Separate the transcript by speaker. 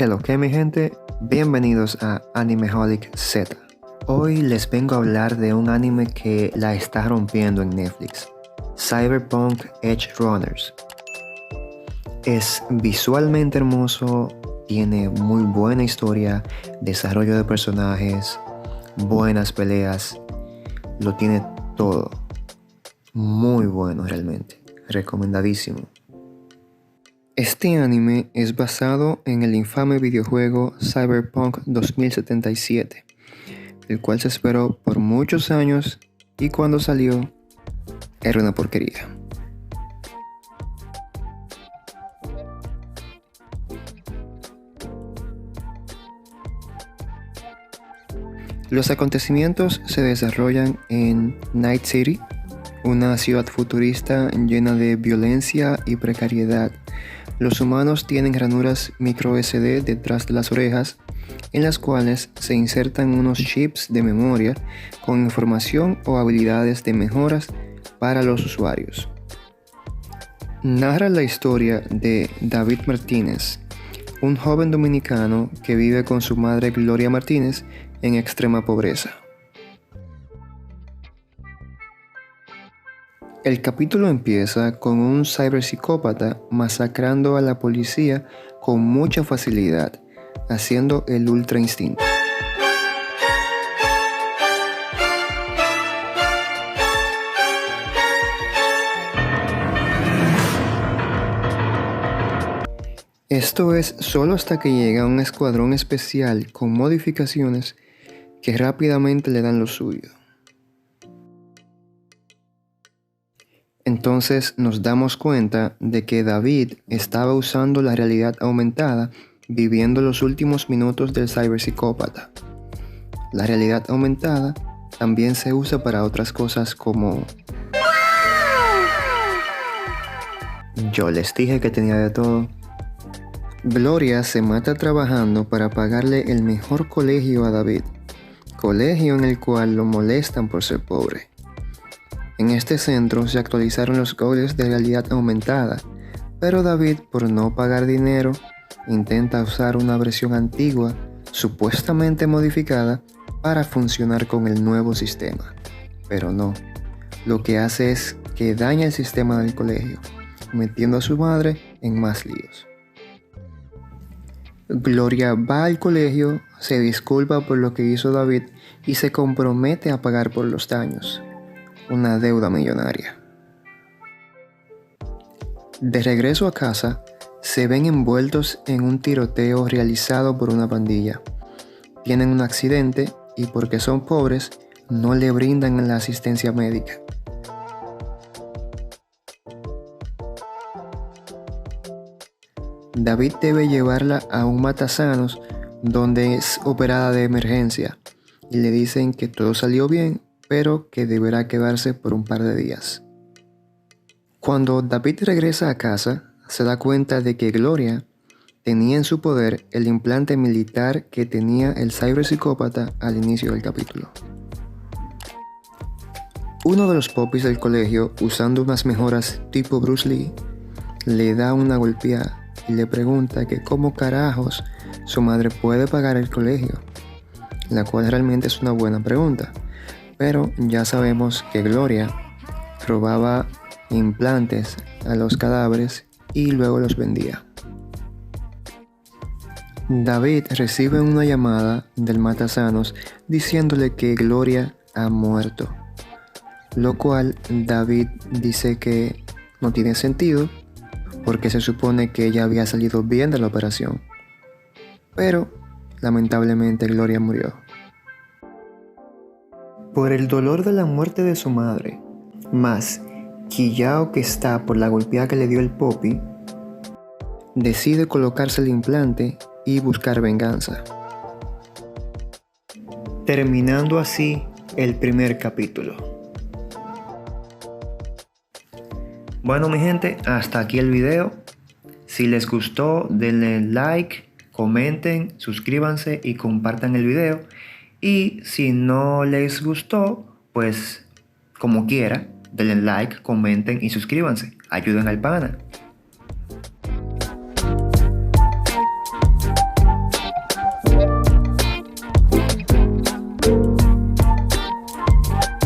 Speaker 1: Hello, ¿qué mi gente? Bienvenidos a Animeholic Z. Hoy les vengo a hablar de un anime que la está rompiendo en Netflix, Cyberpunk Edge Runners. Es visualmente hermoso, tiene muy buena historia, desarrollo de personajes, buenas peleas, lo tiene todo. Muy bueno realmente, recomendadísimo. Este anime es basado en el infame videojuego Cyberpunk 2077, el cual se esperó por muchos años y cuando salió era una porquería. Los acontecimientos se desarrollan en Night City, una ciudad futurista llena de violencia y precariedad. Los humanos tienen ranuras micro SD detrás de las orejas, en las cuales se insertan unos chips de memoria con información o habilidades de mejoras para los usuarios. Narra la historia de David Martínez, un joven dominicano que vive con su madre Gloria Martínez en extrema pobreza. El capítulo empieza con un ciberpsicópata masacrando a la policía con mucha facilidad, haciendo el ultra instinto. Esto es solo hasta que llega un escuadrón especial con modificaciones que rápidamente le dan lo suyo. Entonces nos damos cuenta de que David estaba usando la realidad aumentada viviendo los últimos minutos del ciberpsicópata. La realidad aumentada también se usa para otras cosas como... Yo les dije que tenía de todo. Gloria se mata trabajando para pagarle el mejor colegio a David, colegio en el cual lo molestan por ser pobre. En este centro se actualizaron los goles de realidad aumentada, pero David, por no pagar dinero, intenta usar una versión antigua, supuestamente modificada, para funcionar con el nuevo sistema. Pero no, lo que hace es que daña el sistema del colegio, metiendo a su madre en más líos. Gloria va al colegio, se disculpa por lo que hizo David y se compromete a pagar por los daños. Una deuda millonaria. De regreso a casa, se ven envueltos en un tiroteo realizado por una pandilla. Tienen un accidente y porque son pobres, no le brindan la asistencia médica. David debe llevarla a un matasanos donde es operada de emergencia y le dicen que todo salió bien, pero que deberá quedarse por un par de días. Cuando David regresa a casa, se da cuenta de que Gloria tenía en su poder el implante militar que tenía el ciberpsicópata al inicio del capítulo. Uno de los popis del colegio, usando unas mejoras tipo Bruce Lee, le da una golpeada y le pregunta que cómo carajos su madre puede pagar el colegio, la cual realmente es una buena pregunta. Pero ya sabemos que Gloria robaba implantes a los cadáveres y luego los vendía. David recibe una llamada del matasanos diciéndole que Gloria ha muerto, lo cual David dice que no tiene sentido porque se supone que ella había salido bien de la operación. Pero lamentablemente Gloria murió. Por el dolor de la muerte de su madre, más quillao que está por la golpeada que le dio el Poppy, decide colocarse el implante y buscar venganza. Terminando así el primer capítulo. Bueno mi gente, hasta aquí el video. Si les gustó, denle like, comenten, suscríbanse y compartan el video. Y si no les gustó, pues como quiera, denle like, comenten y suscríbanse. Ayuden al pana.